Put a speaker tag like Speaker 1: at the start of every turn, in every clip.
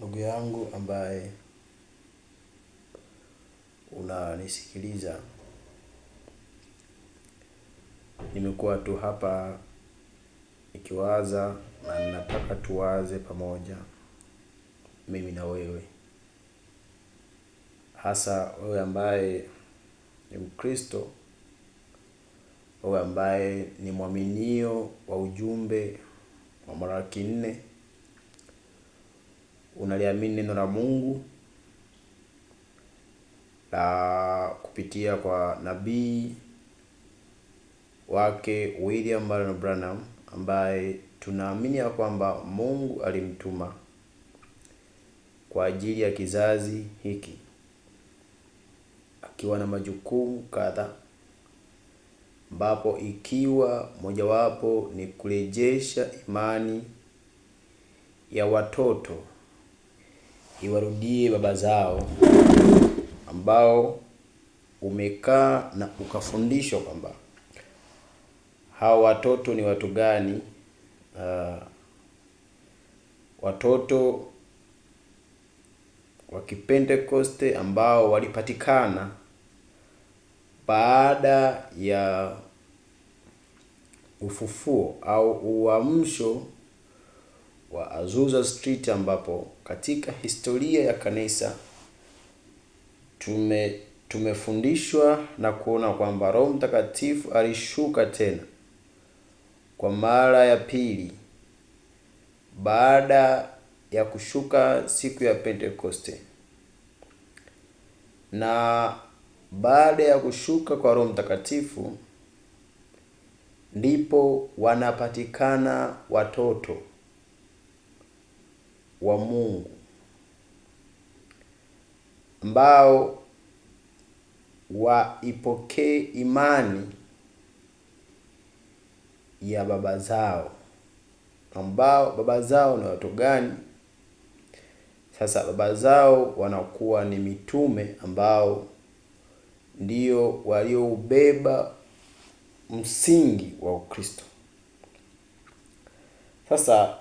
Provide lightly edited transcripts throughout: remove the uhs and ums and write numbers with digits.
Speaker 1: Ndugu yangu ambaye unanisikiliza, nimekuwa tu hapa nikiwaza na ninataka tuwaze pamoja, mimi na wewe. Hasa wewe ambaye ni Mkristo, wewe ambaye ni mwaminio wa ujumbe wa Malaki 4, unaliamini neno la Mungu la kupitia kwa nabii wake William Marion Branham, ambaye tunaamini ya kwamba Mungu alimtuma kwa ajili ya kizazi hiki, akiwa na majukumu kadhaa, ambapo ikiwa mojawapo ni kurejesha imani ya watoto iwarudie baba zao, ambao umekaa na ukafundishwa kwamba hao watoto ni watu gani. Watoto wa Kipentekoste ambao walipatikana baada ya ufufuo au uamsho wa Azusa Street, ambapo katika historia ya kanisa tumefundishwa na kuona kwamba Roho Mtakatifu alishuka tena kwa mara ya pili baada ya kushuka siku ya Pentekoste. Na baada ya kushuka kwa Roho Mtakatifu ndipo wanapatikana watoto wa Mungu ambao waipokee imani ya baba zao. Ambao baba zao ni watu gani? Sasa baba zao wanakuwa ni mitume ambao ndio walioubeba msingi wa Ukristo. Sasa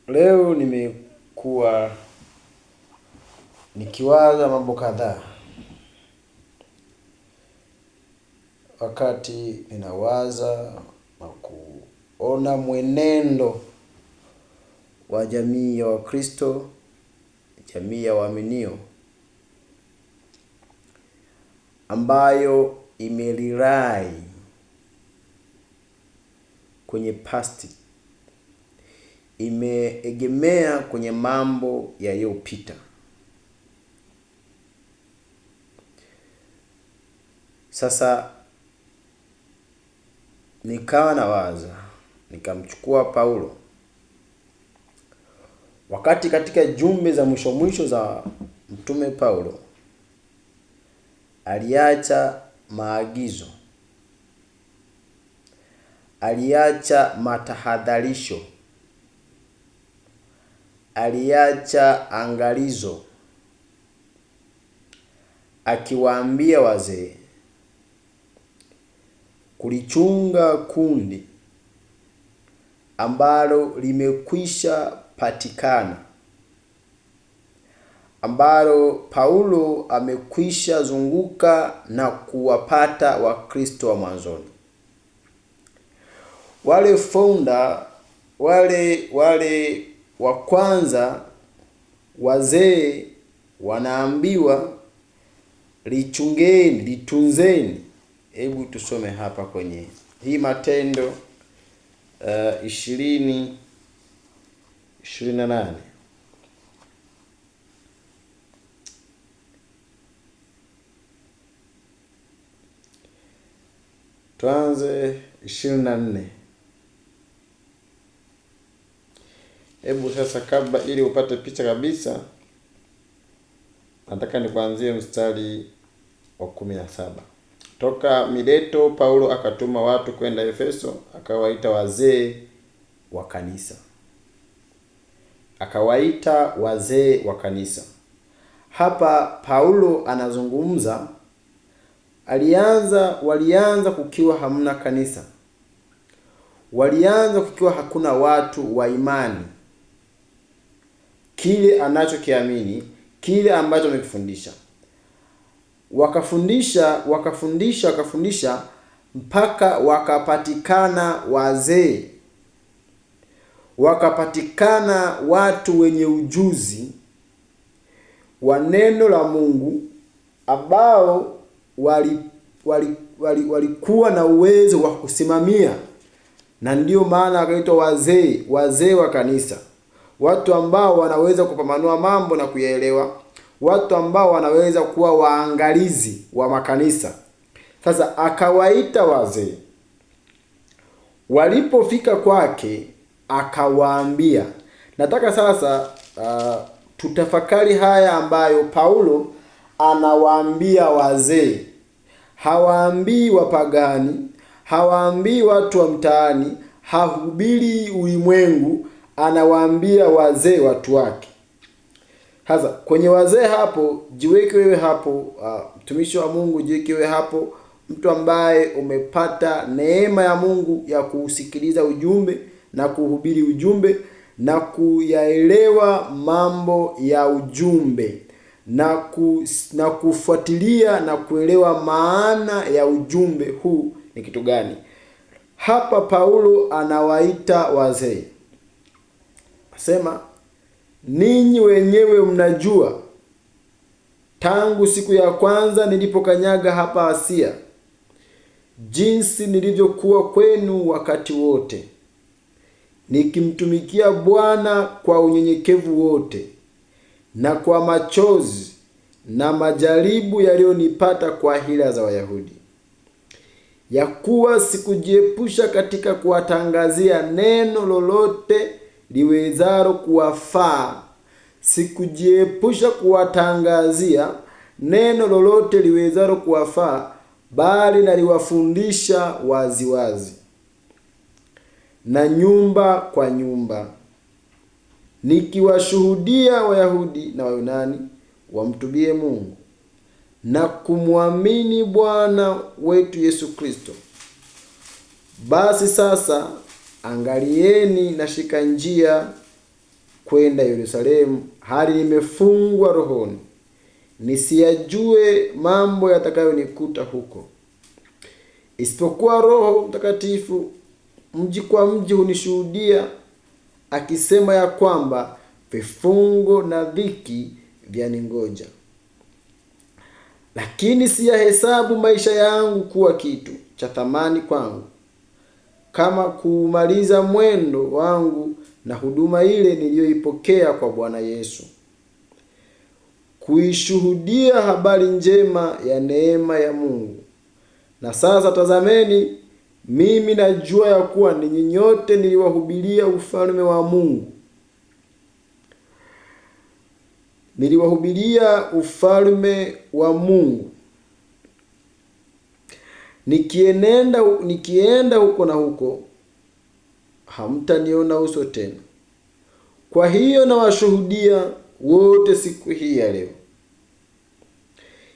Speaker 1: leo nimekuwa nikiwaza mambo kadhaa. Wakati ninawaza na kuona mwenendo wa jamii ya Wakristo, jamii ya waaminio ambayo imelirai kwenye past, imeegemea kwenye mambo yaliyopita. Sasa nikawa nawaza, nikamchukua Paulo wakati katika jumbe za mwisho za mtume Paulo aliacha maagizo, aliacha matahadharisho, aliacha angalizo, akiwaambia wazee kulichunga kundi ambalo limekwisha patikana, ambalo Paulo amekwisha zunguka na kuwapata Wakristo wa mwanzoni. Wale founder, wale wa kwanza, wazee wanaambiwa lichungeni, litunzeni. Hebu tusome hapa kwenye hii Matendo 20:28. Tuanze 24. Hebu sasa, kabla ili upate picha kabisa, nataka nikuanzie mstari wa 17. Toka Mileto Paulo akatuma watu kwenda Efeso, akawaita wazee wa kanisa. Hapa Paulo anazungumza, walianza kukiwa hamna kanisa. Walianza kukiwa hakuna watu wa imani. kile anachokiamini, kile ambacho amekifundisha. Wakafundisha mpaka wakapatikana wazee, wakapatikana watu wenye ujuzi wa neno la Mungu, ambao walikuwa na uwezo wa kusimamia, na ndiyo maana wakaitwa wazee wa kanisa. Watu ambao wanaweza kupambanua mambo na kuyaelewa, watu ambao wanaweza kuwa waangalizi wa makanisa. Sasa akawaita wazee. Walipofika kwake akawaambia. Nataka sasa tutafakari haya ambayo Paulo anawaambia wazee. Hawaambii wapagani, hawaambii watu wa mtaani, hahubiri ulimwengu, anawaambia wazee, watu wake. Sasa kwenye wazee hapo, jiweke wewe hapo, mtumishi wa Mungu, jiweke wewe hapo, mtu ambaye umepata neema ya Mungu ya kusikiliza ujumbe na kuhubiri ujumbe na kuyaelewa mambo ya ujumbe na kufuatilia na kuelewa maana ya ujumbe huu ni kitu gani. Hapa Paulo anawaita wazee. Asema, ninyi wenyewe mnajua tangu siku ya kwanza nilipokanyaga hapa Asia, jinsi nilivyokuwa kwenu wakati wote, nikimtumikia Bwana kwa unyenyekevu wote, na kwa machozi na majaribu yaliyonipata kwa hila za Wayahudi, ya kuwa sikujiepusha katika kuwatangazia neno lolote liwezalo kuwafaa. Sikujiepusha kuwatangazia neno lolote liwezalo kuwafaa, bali naliwafundisha waziwazi na nyumba kwa nyumba, nikiwashuhudia Wayahudi na Wayunani wamtubie Mungu na kumwamini Bwana wetu Yesu Kristo. Basi sasa angalieni, nashika njia kwenda Yerusalemu, hali nimefungwa rohoni, nisiyajue mambo yatakayonikuta huko, isipokuwa Roho Mtakatifu mji kwa mji hunishuhudia, akisema ya kwamba vifungo na dhiki vyaningoja. Lakini siyahesabu maisha yangu kuwa kitu cha thamani kwangu, kama kuumaliza mwendo wangu na huduma ile niliyoipokea kwa Bwana Yesu, kuishuhudia habari njema ya neema ya Mungu. Na sasa tazameni, mimi najua ya kuwa ninyi nyote niliwahubiria ufalme wa Mungu. Niliwahubiria ufalme wa Mungu, nikienda huko na huko, hamtaniona uso tena. Kwa hiyo nawashuhudia wote siku hii ya leo,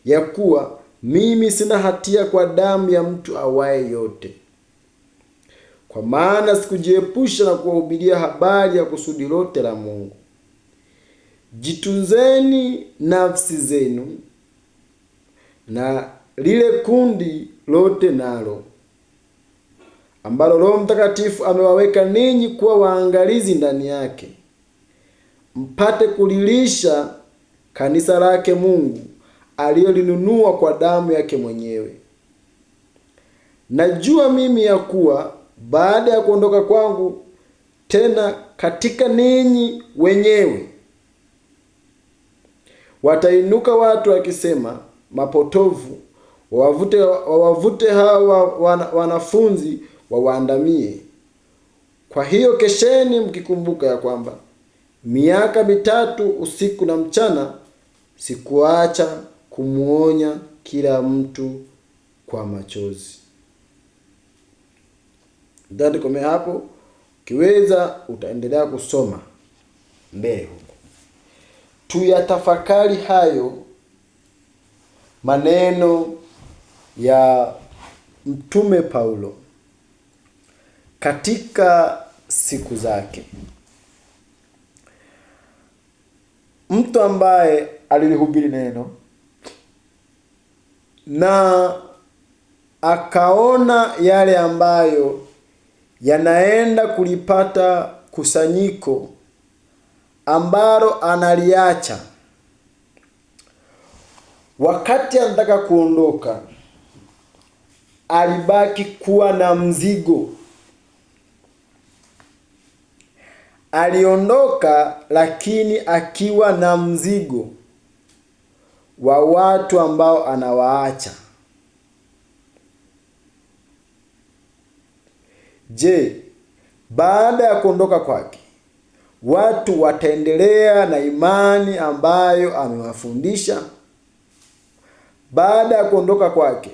Speaker 1: ya kuwa mimi sina hatia kwa damu ya mtu awaye yote. Kwa maana sikujiepusha na kuwahubiria habari ya kusudi lote la Mungu. Jitunzeni nafsi zenu na lile kundi lote nalo, ambalo Roho Mtakatifu amewaweka ninyi kuwa waangalizi ndani yake, mpate kulilisha kanisa lake Mungu aliyolinunua kwa damu yake mwenyewe. Najua mimi ya kuwa baada ya kuondoka kwangu, tena katika ninyi wenyewe watainuka watu wakisema mapotovu, wawavute hawa wanafunzi wawaandamie. Kwa hiyo kesheni, mkikumbuka ya kwamba miaka 3 usiku na mchana sikuacha kumuonya kila mtu kwa machozi. Ndio kome hapo, ukiweza utaendelea kusoma mbele huko. Tuyatafakari hayo maneno ya Mtume Paulo katika siku zake. mtu ambaye alilihubiri neno na akaona yale ambayo yanaenda kulipata kusanyiko ambalo analiacha. Wakati anataka kuondoka, alibaki kuwa na mzigo. Aliondoka lakini akiwa na mzigo wa watu ambao anawaacha. Je, baada ya kuondoka kwake, watu wataendelea na imani ambayo amewafundisha? Baada ya kuondoka kwake,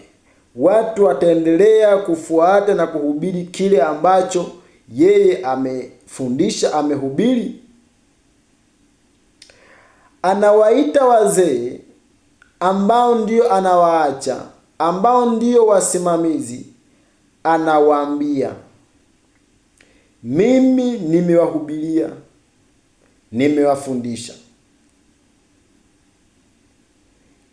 Speaker 1: watu wataendelea kufuata na kuhubiri kile ambacho yeye amefundisha, amehubiri? Anawaita wazee ambao ndio anawaacha, ambao ndio wasimamizi. Anawaambia, mimi nimewahubiria, nimewafundisha.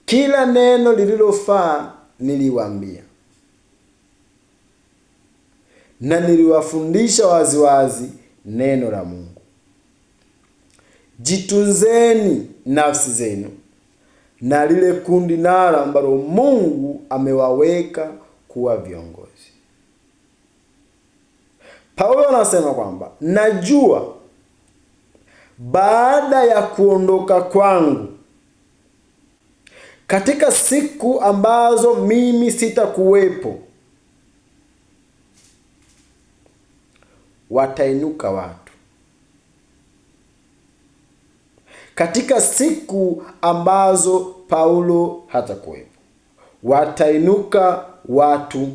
Speaker 1: Kila neno lililofaa niliwaambia, na niliwafundisha waziwazi neno la Mungu. Jitunzeni nafsi zenu na lile kundi nalo ambalo Mungu amewaweka kuwa viongozi. Paulo anasema kwamba najua baada ya kuondoka kwangu, katika siku ambazo mimi sitakuwepo, watainuka watu. Katika siku ambazo Paulo hatakuwepo, watainuka watu.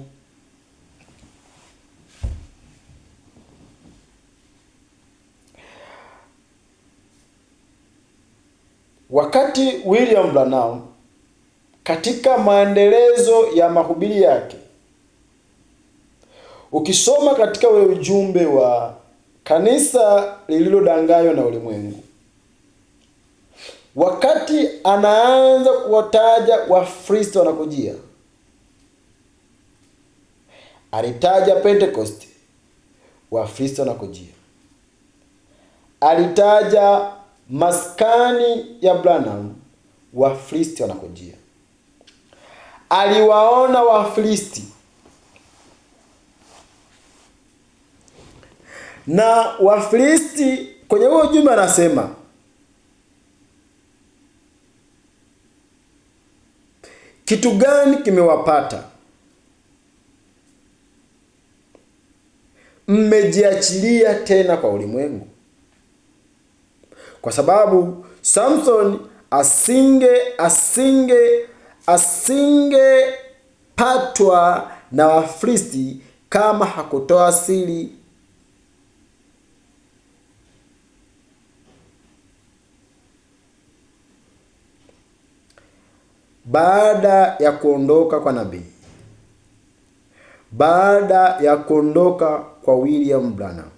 Speaker 1: Wakati William Branham katika maendelezo ya mahubiri yake, ukisoma katika ule ujumbe wa kanisa lililodanganywa na ulimwengu, wakati anaanza kuwataja Wakristo wanakujia, alitaja Pentecost, Wakristo wanakujia. Alitaja maskani ya Branham, Wafilisti wanakujia. Aliwaona Wafilisti na Wafilisti. Kwenye huo ujumbe anasema, kitu gani kimewapata? Mmejiachilia tena kwa ulimwengu. Kwa sababu Samson asingepatwa na Wafilisti kama hakutoa siri. Baada ya kuondoka kwa nabii, baada ya kuondoka kwa William Branham,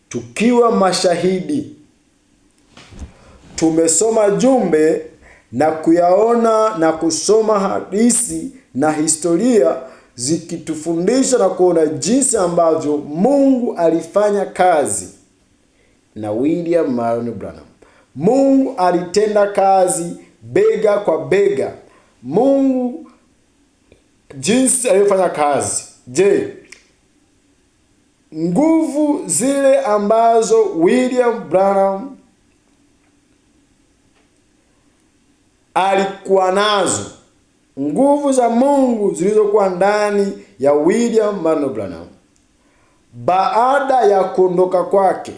Speaker 1: tukiwa mashahidi, tumesoma jumbe na kuyaona na kusoma hadithi na historia zikitufundisha na kuona jinsi ambavyo Mungu alifanya kazi na William Marion Branham. Mungu alitenda kazi bega kwa bega. Mungu jinsi alifanya kazi. Je, nguvu zile ambazo William Branham alikuwa nazo, nguvu za Mungu zilizokuwa ndani ya William Marion Branham, baada ya kuondoka kwake,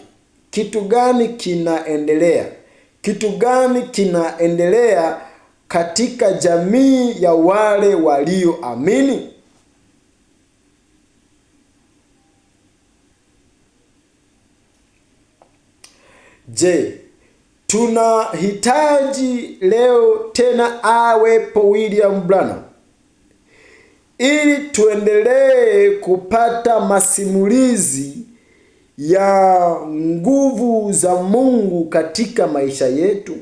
Speaker 1: kitu gani kinaendelea? Kitu gani kinaendelea katika jamii ya wale walioamini? Je, tunahitaji leo tena awepo William Branham ili tuendelee kupata masimulizi ya nguvu za Mungu katika maisha yetu?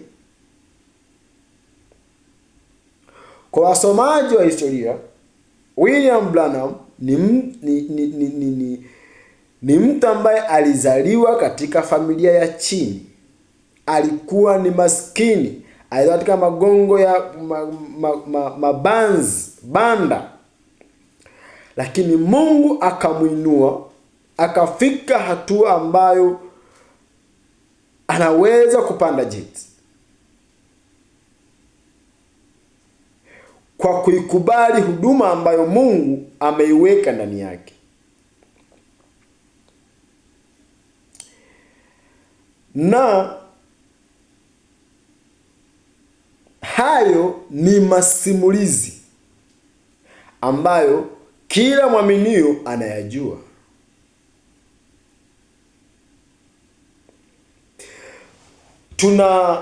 Speaker 1: Kwa wasomaji wa historia, William Branham ni mtu ambaye alizaliwa katika familia ya chini. Alikuwa ni maskini, alikuwa katika magongo ya banda, lakini Mungu akamuinua, akafika hatua ambayo anaweza kupanda jeti kwa kuikubali huduma ambayo Mungu ameiweka ndani yake. Na hayo ni masimulizi ambayo kila mwaminio anayajua. Tuna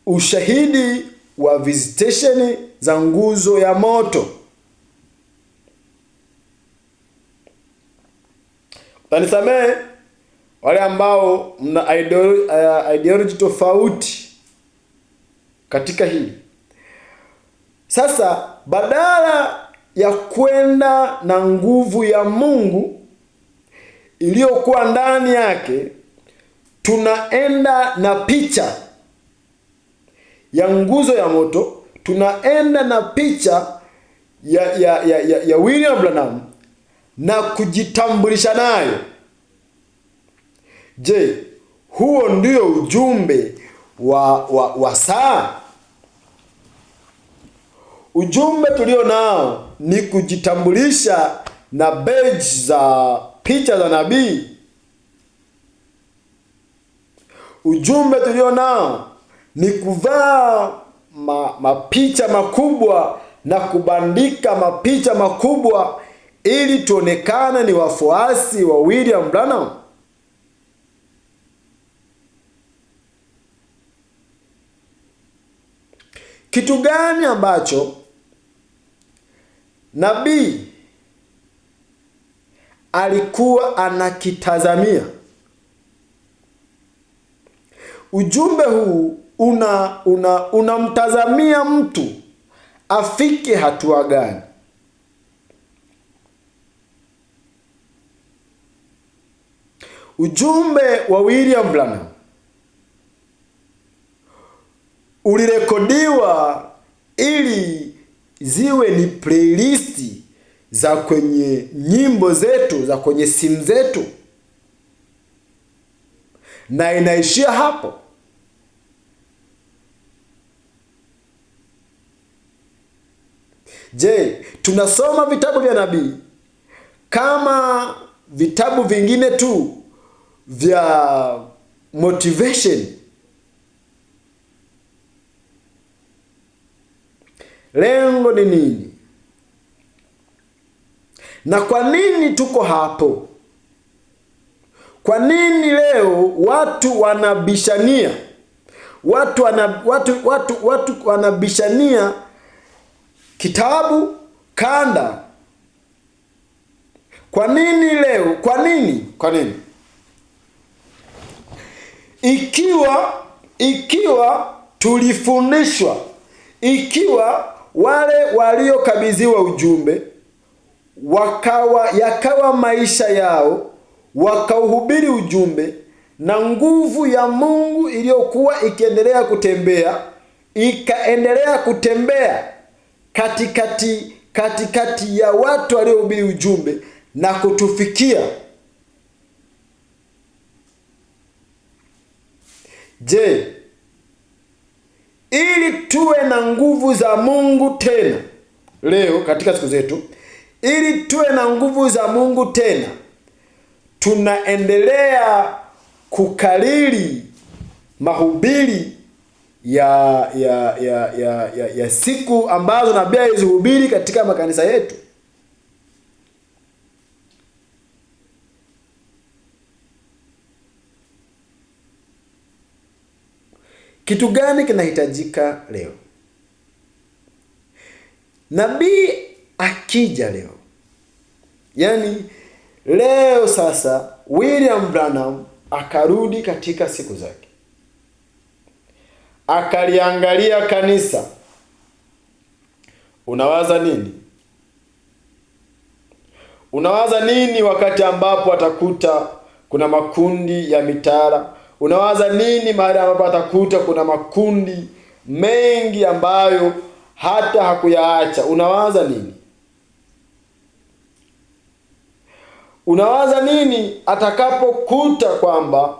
Speaker 1: ushahidi wa visitation za nguzo ya moto. Utanisamehe wale ambao mna ideology tofauti katika hili. Sasa badala ya kwenda na nguvu ya Mungu iliyokuwa ndani yake, tunaenda na picha ya nguzo ya moto, tunaenda na picha ya William Branham na kujitambulisha nayo. Je, huo ndio ujumbe wa saa? Ujumbe tulio nao ni kujitambulisha na badge za picha za nabii. Ujumbe tulio nao ni kuvaa mapicha makubwa na kubandika mapicha makubwa ili tuonekane ni wafuasi wa William Branham. Kitu gani ambacho nabii alikuwa anakitazamia? Ujumbe huu unamtazamia mtu afike hatua gani? Ujumbe wa William Branham ulirekodiwa ili ziwe ni playlist za kwenye nyimbo zetu, za kwenye simu zetu, na inaishia hapo. Je, tunasoma vitabu vya nabii kama vitabu vingine tu vya motivation? Lengo ni nini? Na kwa nini tuko hapo? Kwa nini leo watu wanabishania? Watu wanabishania kitabu kanda. Kwa nini leo? Kwa nini? Ikiwa tulifundishwa, ikiwa wale waliokabidhiwa ujumbe yakawa maisha yao, wakauhubiri ujumbe, na nguvu ya Mungu iliyokuwa ikaendelea kutembea katikati ya watu waliohubiri ujumbe na kutufikia. Je, ili tuwe na nguvu za Mungu tena leo katika siku zetu, ili tuwe na nguvu za Mungu tena, tunaendelea kukariri mahubiri ya siku ambazo nabii alizihubiri katika makanisa yetu? Kitu gani kinahitajika leo? Nabii akija leo, yaani leo sasa William Branham akarudi katika siku zake, akaliangalia kanisa. Unawaza nini? Unawaza nini wakati ambapo atakuta kuna makundi ya mitara? Unawaza nini mahali ambapo atakuta kuna makundi mengi ambayo hata hakuyaacha? Unawaza nini? Unawaza nini atakapokuta kwamba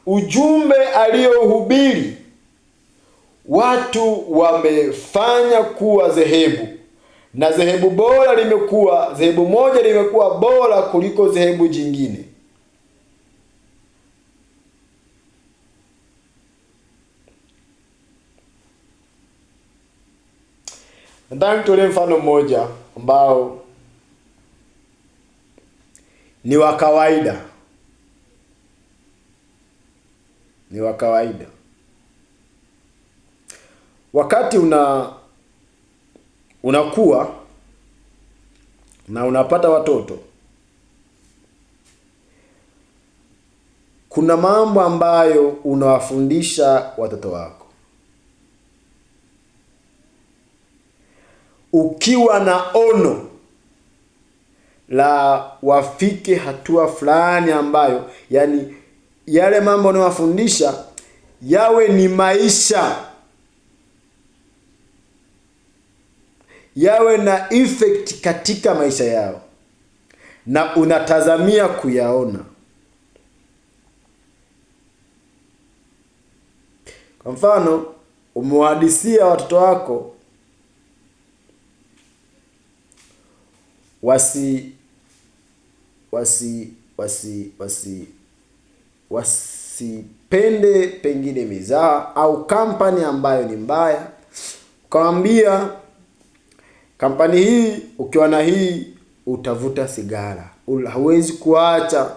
Speaker 1: ujumbe aliohubiri watu wamefanya kuwa dhehebu, na dhehebu bora limekuwa, dhehebu moja limekuwa bora kuliko dhehebu jingine? Nataka nitolee mfano mmoja ambao ni wa kawaida. Ni wa kawaida. Wakati unakuwa na unapata watoto, kuna mambo ambayo unawafundisha watoto wako. Ukiwa na ono la wafike hatua fulani ambayo, yani yale mambo unawafundisha yawe ni maisha, yawe na effect katika maisha yao, na unatazamia kuyaona. Kwa mfano, umewahadisia watoto wako wasipende pengine mizaa au kampani ambayo ni mbaya. Ukamwambia kampani hii, ukiwa na hii utavuta sigara, huwezi kuacha,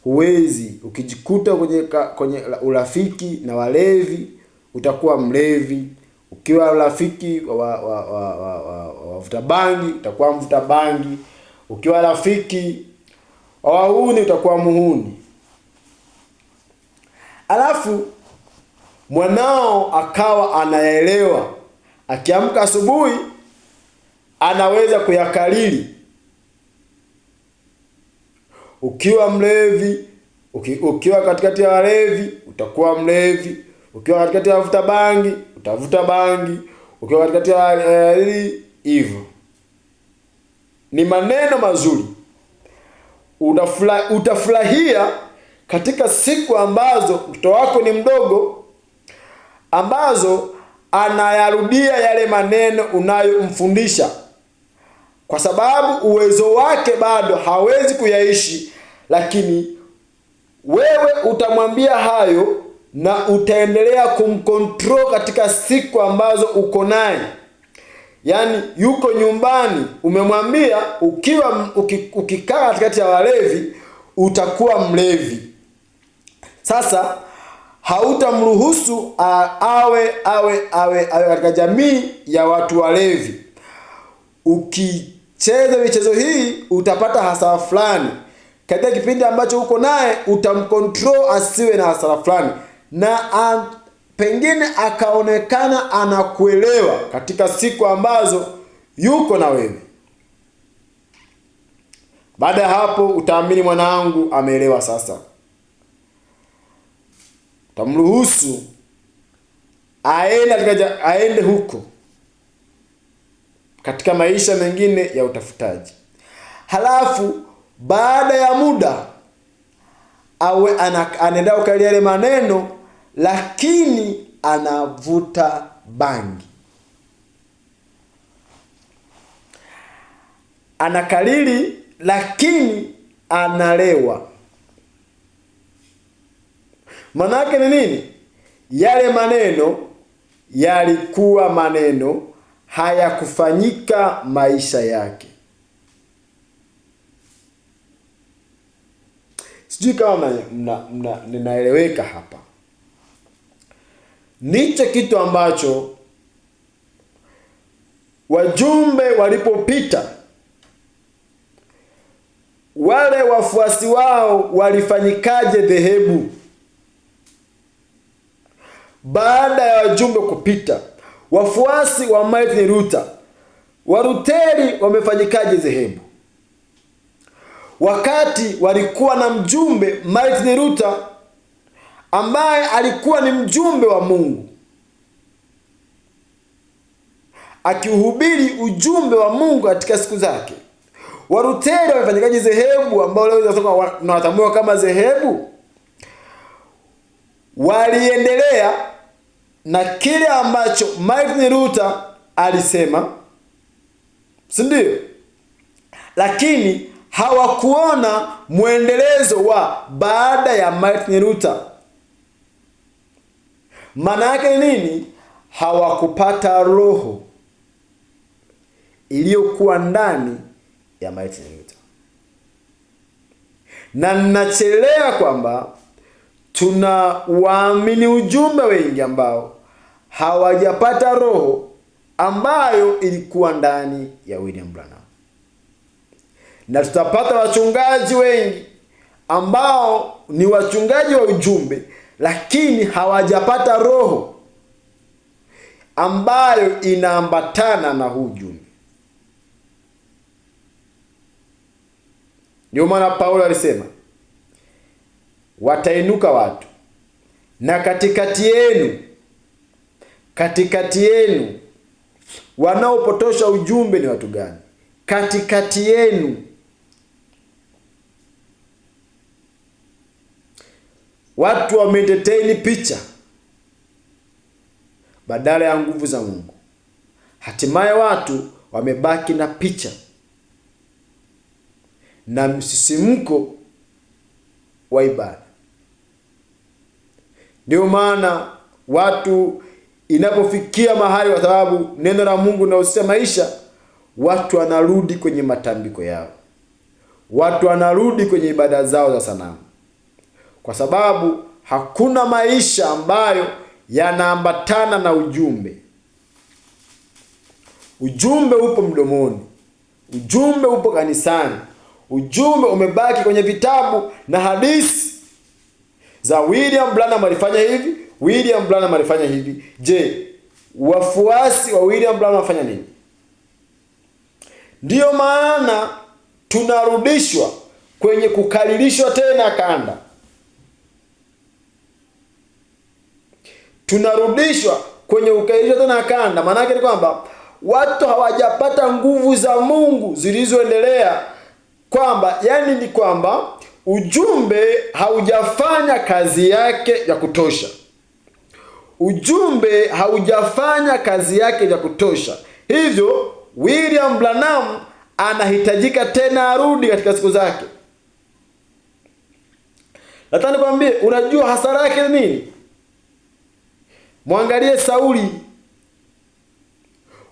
Speaker 1: huwezi. Ukijikuta kwenye urafiki na walevi utakuwa mlevi. Ukiwa rafiki wavuta bangi utakuwa mvuta bangi. Ukiwa rafiki wa wahuni utakuwa muhuni. Alafu mwanao akawa anaelewa, akiamka asubuhi anaweza kuyakariri. Ukiwa mlevi, ukiwa katikati ya walevi utakuwa mlevi. Ukiwa katikati ya wavuta bangi utavuta bangi. Ukiwa katikati ya hivyo. Ni maneno mazuri. Utafurahia katika siku ambazo mtoto wako ni mdogo, ambazo anayarudia yale maneno unayomfundisha, kwa sababu uwezo wake bado hawezi kuyaishi, lakini wewe utamwambia hayo na utaendelea kumcontrol katika siku ambazo uko naye. Yaani yuko nyumbani, umemwambia ukikaa katikati ya walevi utakuwa mlevi. Sasa hautamruhusu awe katika jamii ya watu walevi. Ukicheza michezo hii utapata hasara fulani. Katika kipindi ambacho uko naye utamcontrol asiwe na hasara fulani, na pengine akaonekana anakuelewa katika siku ambazo yuko na wewe. Baada ya hapo utaamini mwanangu ameelewa sasa. Utamruhusu aende huko katika maisha mengine ya utafutaji. Halafu baada ya muda anaenda ukalia yale maneno, lakini anavuta bangi. Anakariri lakini analewa. Manake ni nini? Yale maneno yalikuwa maneno, hayakufanyika maisha yake. Sijui kama ninaeleweka hapa. Nicho kitu ambacho wajumbe walipopita wale wafuasi wao walifanyikaje dhehebu baada ya wajumbe kupita? Wafuasi wa Martin Luther, Walutheri wamefanyikaje dhehebu wakati walikuwa na mjumbe Martin Luther ambaye alikuwa ni mjumbe wa Mungu akiuhubiri ujumbe wa Mungu katika siku zake? Walutheri wamefanyikaje dhehebu ambao leo tunawatambua kama dhehebu? Waliendelea na kile ambacho Martin Luther alisema, si ndio? Lakini hawakuona mwendelezo wa baada ya Martin Luther. Maana yake nini? Hawakupata roho iliyokuwa ndani ya Martin Luther. Na ninachelea kwamba tuna waamini ujumbe wengi ambao hawajapata roho ambayo ilikuwa ndani ya William Branham. Na tutapata wachungaji wengi ambao ni wachungaji wa ujumbe lakini hawajapata roho ambayo inaambatana na huu ujumbe. Ndio maana Paulo alisema, watainuka watu na katikati yenu wanaopotosha ujumbe. Ni watu gani katikati yenu? Watu wameentertain picha badala ya nguvu za Mungu. Hatimaye watu wamebaki na picha na msisimko wa ibada. Ndio maana watu inapofikia mahali, kwa sababu neno la Mungu linahusisha maisha, watu wanarudi kwenye matambiko yao, watu wanarudi kwenye ibada zao za sanamu, kwa sababu hakuna maisha ambayo yanaambatana na ujumbe. Ujumbe upo mdomoni, ujumbe upo kanisani, ujumbe umebaki kwenye vitabu na hadithi za William Branham alifanya hivi, William Branham alifanya hivi. Je, wafuasi wa William Branham wafanya nini? Ndiyo maana tunarudishwa kwenye kukalilishwa tena kanda. Tunarudishwa kwenye kukalilishwa tena kanda. Maana yake ni kwamba watu hawajapata nguvu za Mungu zilizoendelea, kwamba yani ni kwamba ujumbe haujafanya kazi yake ya kutosha. Ujumbe haujafanya kazi yake ya kutosha. Hivyo William Branham anahitajika tena arudi katika siku zake. Nataka nikwambie, unajua hasara yake ni nini? Mwangalie Sauli.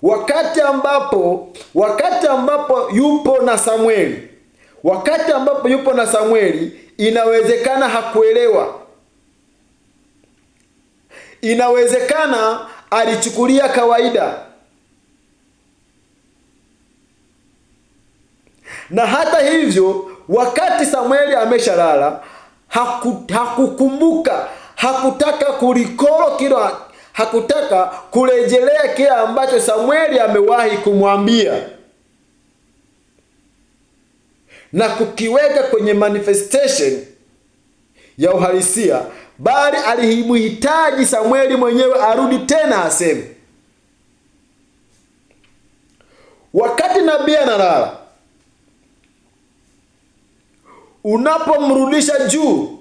Speaker 1: Wakati ambapo yupo na Samueli, inawezekana hakuelewa. Inawezekana alichukulia kawaida. Na hata hivyo, wakati Samueli ameshalala, hakukumbuka, hakutaka kulikolo kile, hakutaka kurejelea kile ambacho Samueli amewahi kumwambia na kukiweka kwenye manifestation ya uhalisia, bali alimhitaji Samueli mwenyewe arudi tena aseme. Wakati nabii analala, unapomrudisha juu,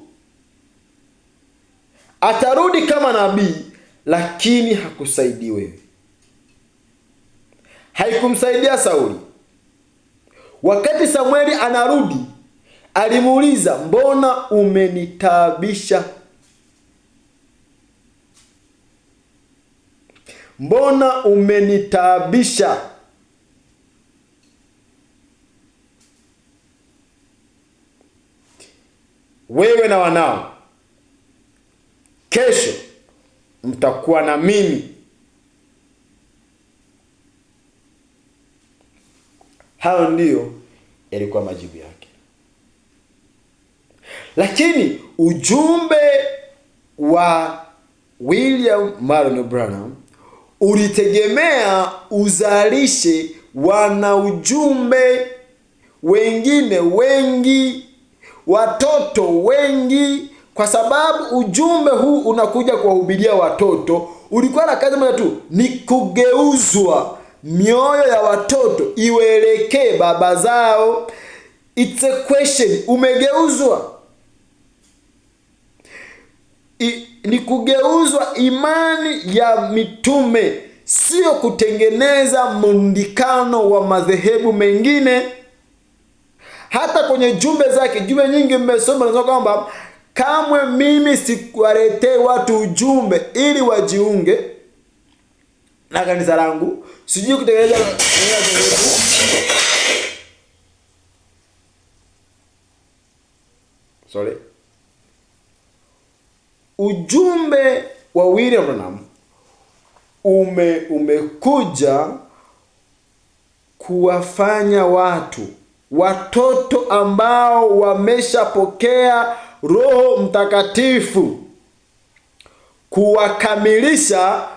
Speaker 1: atarudi kama nabii, lakini hakusaidii wewe. Haikumsaidia Sauli. Wakati Samueli anarudi, alimuuliza, mbona umenitaabisha? Mbona umenitaabisha? Wewe na wanao, kesho mtakuwa na mimi. Hayo ndiyo yalikuwa majibu yake. Lakini ujumbe wa William Marion Branham ulitegemea uzalishe wana ujumbe wengine wengi, watoto wengi, kwa sababu ujumbe huu unakuja kuwahubiria watoto. Ulikuwa na kazi moja tu, ni kugeuzwa mioyo ya watoto iwelekee baba zao. It's a question, umegeuzwa. Ni kugeuzwa imani ya mitume, sio kutengeneza mundikano wa madhehebu mengine. Hata kwenye jumbe zake, jumbe nyingi mmesoma, nasema kwamba kamwe mimi sikuwaletee watu ujumbe ili wajiunge na kanisa langu, sijui kutengeneza Ujumbe wa William Branham umekuja kuwafanya watoto ambao wameshapokea Roho Mtakatifu, kuwakamilisha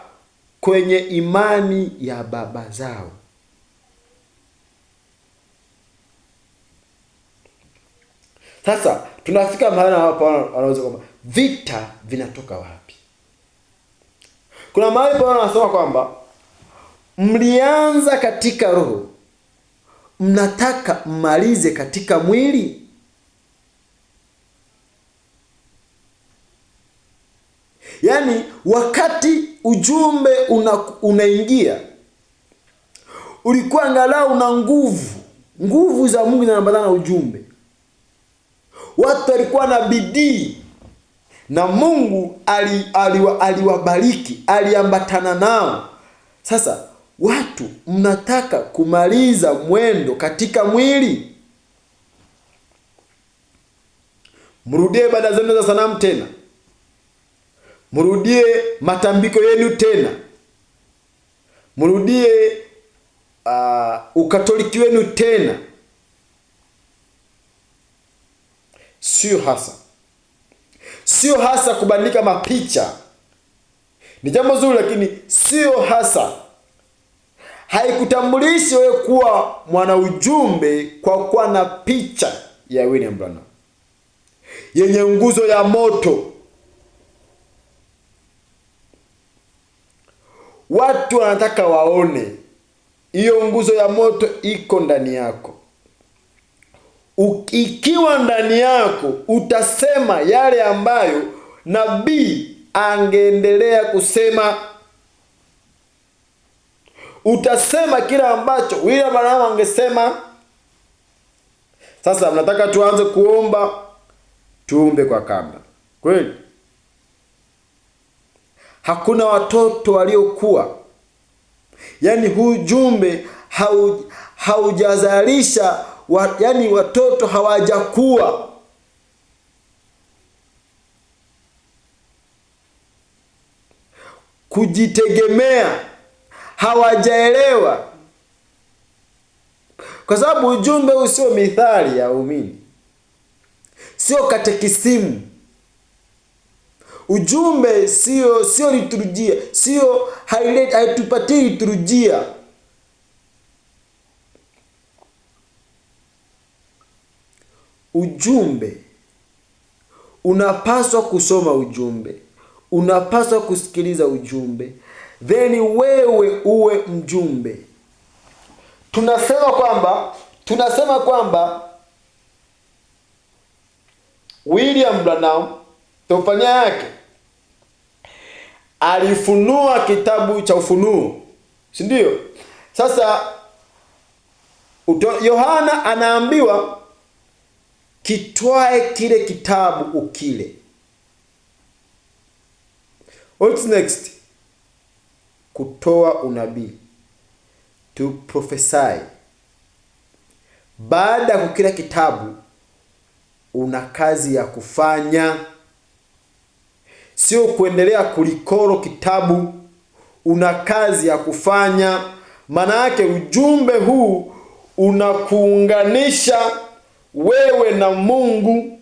Speaker 1: kwenye imani ya baba zao. Sasa tunafika mahali hapa wanaweza kwamba vita vinatoka wapi? Kuna mahali Paulo anasema kwamba mlianza katika roho, mnataka mmalize katika mwili. Yaani wakati ujumbe unaingia, ulikuwa angalau una nguvu za Mungu zinaambatana na ujumbe. Watu walikuwa na bidii na Mungu aliwabariki, aliambatana nao. Sasa watu mnataka kumaliza mwendo katika mwili. Mrudie ibada zenu za sanamu tena, mrudie matambiko yenu tena, mrudie ukatoliki wenu tena. Sio hasa kubandika mapicha. Ni jambo zuri, lakini sio hasa. Haikutambulishi wewe kuwa mwana ujumbe kwa kuwa na picha ya William Branham yenye nguzo ya moto. Watu wanataka waone hiyo nguzo ya moto iko ndani yako. Ikiwa ndani yako, utasema yale ambayo nabii angeendelea kusema. Utasema kila ambacho William Branham angesema. Sasa mnataka tuanze kuomba, tuombe kwa kabla. Kweli? Hakuna watoto waliokuwa. Yaani huu jumbe haujazalisha yaani watoto hawajakuwa. Kujitegemea, hawajaelewa. Kwa sababu ujumbe usio mithali ya umini, sio katekisimu. Ujumbe sio liturujia, haitupatii liturujia. Ujumbe unapaswa kusoma ujumbe, unapaswa kusikiliza ujumbe, then wewe uwe mjumbe. Tunasema kwamba William Branham tofania yake alifunua kitabu cha Ufunuo, si ndio? Sasa Yohana anaambiwa kitwae kile kitabu ukile. What's next? Kutoa unabii, to prophesy. Baada ya kukila kitabu, una kazi ya kufanya, sio kuendelea kulikoro kitabu. Una kazi ya kufanya. Maana yake ujumbe huu unakuunganisha wewe na Mungu.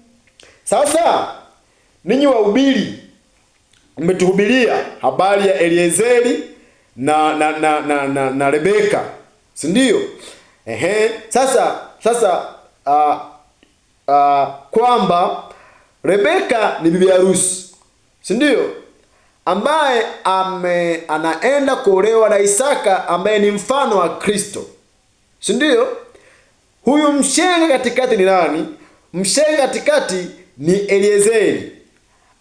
Speaker 1: Sasa ninyi wahubiri mmetuhubiria habari ya Eliezeri na Rebeka, si ndio? Sasa kwamba Rebeka ni bibi harusi, si ndio, ambaye anaenda kuolewa na Isaka ambaye ni mfano wa Kristo, si ndio? Huyu mshenga katikati ni nani? Mshenga katikati ni Eliezeri,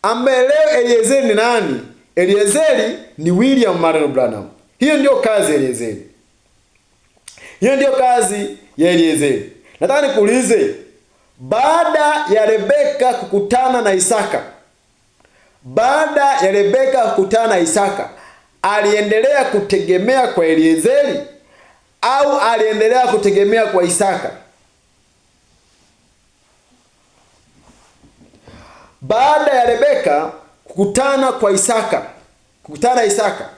Speaker 1: ambaye leo Eliezeri ni nani? Eliezeri ni William Marion Branham. Hiyo ndio kazi ya Eliezeri. Hiyo ndio kazi ya Eliezeri. Nataka nikuulize, baada ya Rebeka kukutana na Isaka, aliendelea kutegemea kwa Eliezeri au aliendelea kutegemea kwa Isaka? Baada ya Rebeka kukutana na Isaka,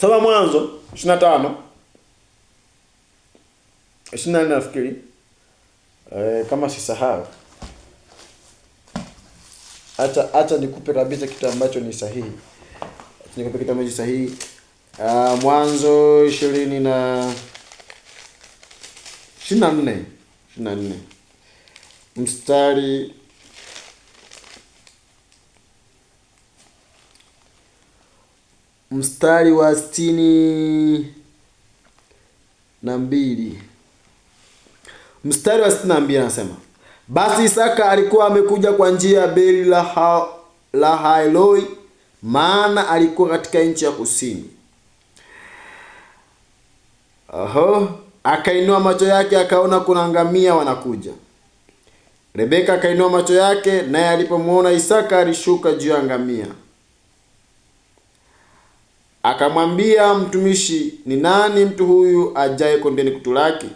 Speaker 1: soma Mwanzo 25 24 nafikiri, kama sisahau. Acha nikupe kabisa kitu ambacho ni sahihi. Mwanzo 24 mstari wa 62. Mstari wa 62 anasema, basi Isaka alikuwa amekuja kwa njia ya Beri la Hailoi, maana alikuwa katika nchi ya kusini. Akainua macho yake akaona kuna ngamia wanakuja. Rebeka akainua macho yake, naye alipomwona Isaka alishuka juu ya ngamia. Akamwambia mtumishi, ni nani mtu huyu ajaye kondeni kutulaki?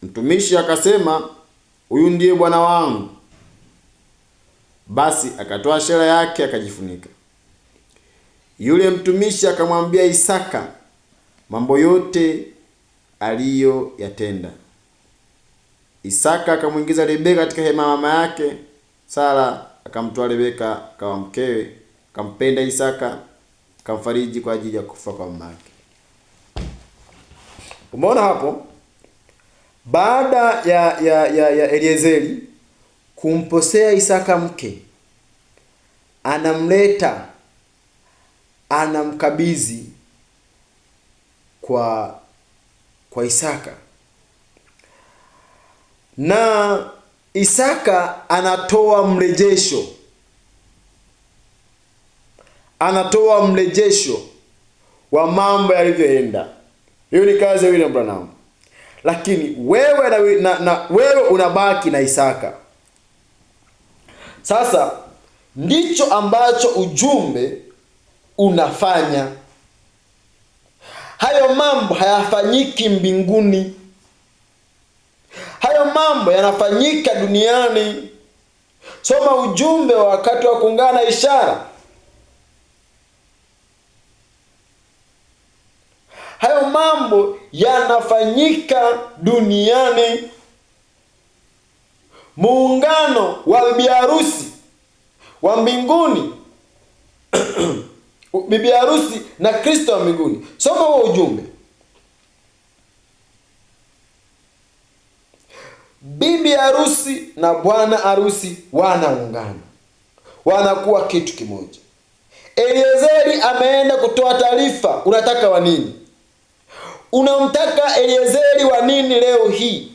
Speaker 1: Mtumishi akasema, huyu ndiye bwana wangu. Basi akatoa shela yake akajifunika. Yule mtumishi akamwambia Isaka mambo yote aliyoyatenda. Isaka akamwingiza Rebeka katika hema mama yake Sara, akamtoa Rebeka akawa mkewe, akampenda Isaka, akamfariji kwa ajili ya kufa kwa mama yake. Umeona hapo? Baada ya Eliezeri kumposea Isaka mke, anamkabidhi kwa Isaka, na Isaka anatoa mrejesho wa mambo yalivyoenda. Hiyo ni kazi ya William Branham. Lakini wewe unabaki na Isaka. Sasa ndicho ambacho ujumbe unafanya. Hayo mambo hayafanyiki mbinguni. Hayo mambo yanafanyika duniani. Soma ujumbe wa wakati wa kuungana ishara. Hayo mambo yanafanyika duniani. Muungano wa bibi harusi wa mbinguni bibi harusi na Kristo wa mbinguni. Soma huo ujumbe. Bibi harusi na bwana harusi wanaungana, wanakuwa kitu kimoja. Eliezeri ameenda kutoa taarifa. Unataka wa nini? Unamtaka Eliezeri wa nini leo hii?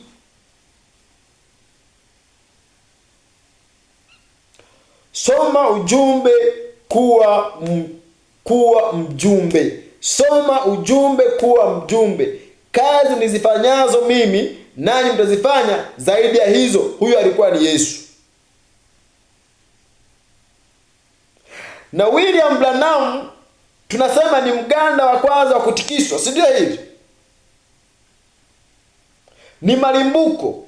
Speaker 1: Soma ujumbe, kuwa mjumbe. Soma ujumbe, kuwa mjumbe. Kazi nizifanyazo mimi nanyi mtazifanya zaidi ya hizo. Huyu alikuwa ni Yesu. Na William Branham tunasema ni mganda wa kwanza wa kutikiswa, si ndio hivi? Ni malimbuko,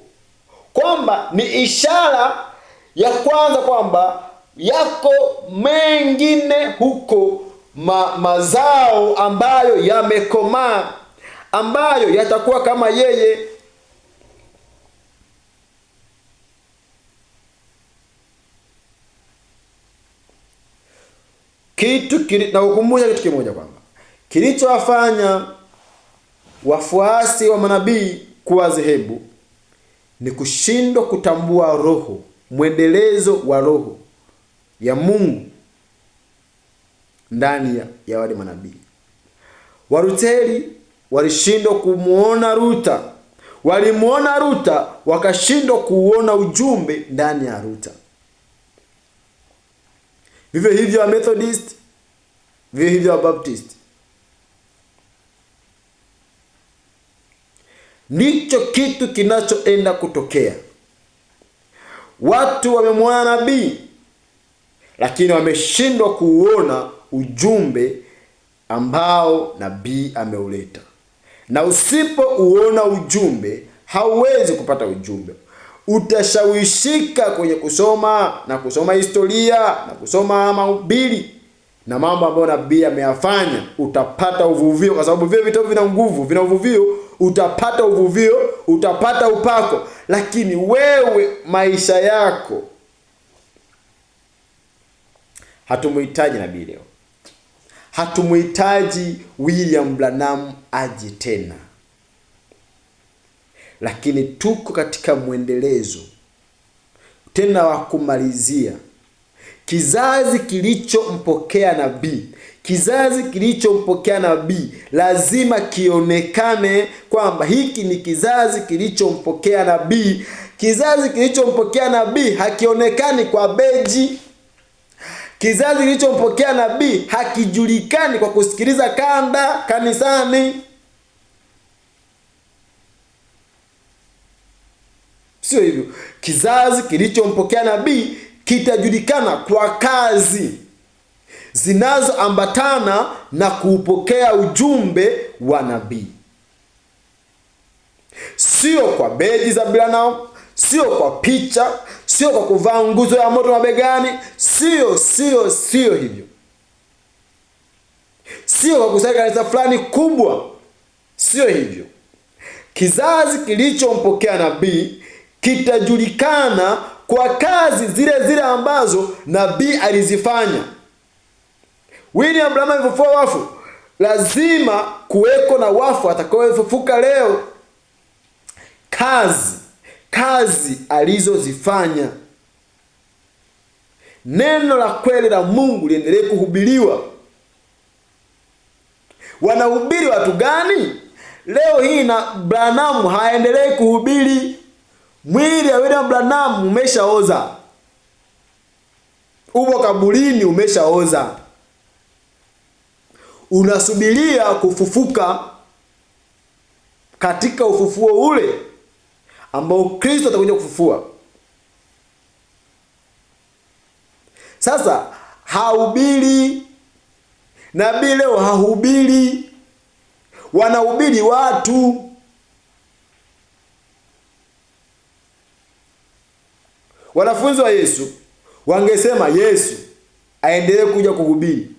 Speaker 1: kwamba ni ishara ya kwanza kwamba yako mengine huko mazao ambayo yamekomaa, ambayo yatakuwa kama yeye. Na ukumbusha kitu kimoja kwamba kilichowafanya wafuasi wa manabii kuwa dhehebu ni kushindwa kutambua roho, mwendelezo wa roho ya Mungu ndani ya wale manabii. Walutheri walishindwa kumuona Luther. Walimuona Luther wakashindwa kuona ujumbe ndani ya Luther. Vivyo hivyo wa Methodist, vivyo hivyo wa Baptist. Ndicho kitu kinachoenda kutokea. Watu wamemwona nabii, lakini wameshindwa kuona ujumbe ambao nabii ameuleta. Na usipouona ujumbe, hauwezi kupata ujumbe. Utashawishika kwenye kusoma historia na kusoma mahubiri na mambo ambayo nabii ameyafanya. Utapata uvuvio, kwa sababu vile vitabu vina nguvu, vina uvuvio. Utapata uvuvio, utapata upako. Lakini wewe, maisha yako, hatumuhitaji nabii leo. Hatumuhitaji William Branham aje tena. Lakini tuko katika mwendelezo tena wa kumalizia. Kizazi kilichompokea nabii, lazima kionekane kwamba hiki ni kizazi kilichompokea nabii. Kizazi kilichompokea nabii hakionekani kwa beji. Kizazi kilichompokea nabii hakijulikani kwa kusikiliza kanda kanisani. Sio hivyo. Kizazi kilichompokea nabii kitajulikana kwa kazi zinazoambatana na kuupokea ujumbe wa nabii. Sio kwa beji za Branham, sio kwa picha, sio kwa kuvaa nguzo ya moto mabegani, sio hivyo. Sio kwa kusali kanisa fulani kubwa, sio hivyo. Kizazi kilichompokea nabii kitajulikana kwa kazi zile ambazo nabii alizifanya. William Branham alifufua wafu, lazima kuweko na wafu atakaofufuka leo. Kazi alizozifanya. Neno la kweli la Mungu liendelee kuhubiriwa. Wanahubiri watu gani? Leo hii na Branham haendelee kuhubiri. Mwili wa William Branham umeshaoza. Upo kaburini, umeshaoza. Unasubiria kufufuka katika ufufuo ule ambao Kristo atakuja kufufua. Sasa hahubiri. Nabii leo hahubiri. Wanahubiri watu. Wanafunzi wa Yesu wangesema Yesu aendelee kuja kuhubiri,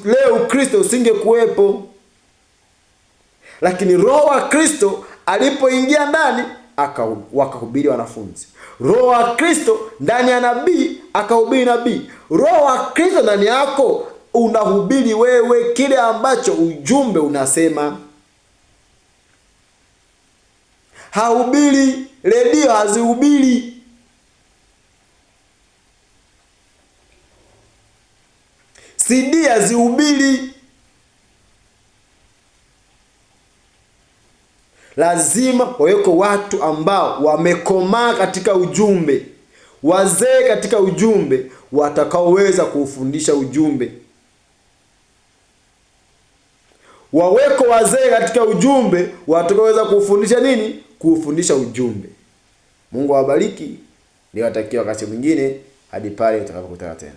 Speaker 1: leo Kristo usingekuwepo. Lakini Roho wa Kristo alipoingia ndani, wakahubiri wanafunzi. Roho wa Kristo ndani ya nabii, akahubiri nabii. Roho wa Kristo ndani yako, unahubiri wewe kile ambacho ujumbe unasema. Hahubiri, redio hazihubiri. CD hazihubiri. Lazima waweko watu ambao wamekomaa katika ujumbe, wazee katika ujumbe, watakaoweza kuufundisha ujumbe. Waweko wazee katika ujumbe, watakaoweza kuufundisha nini? Kuufundisha ujumbe. Mungu awabariki. Niwatakia wakati mwingine hadi pale tutakapokutana tena.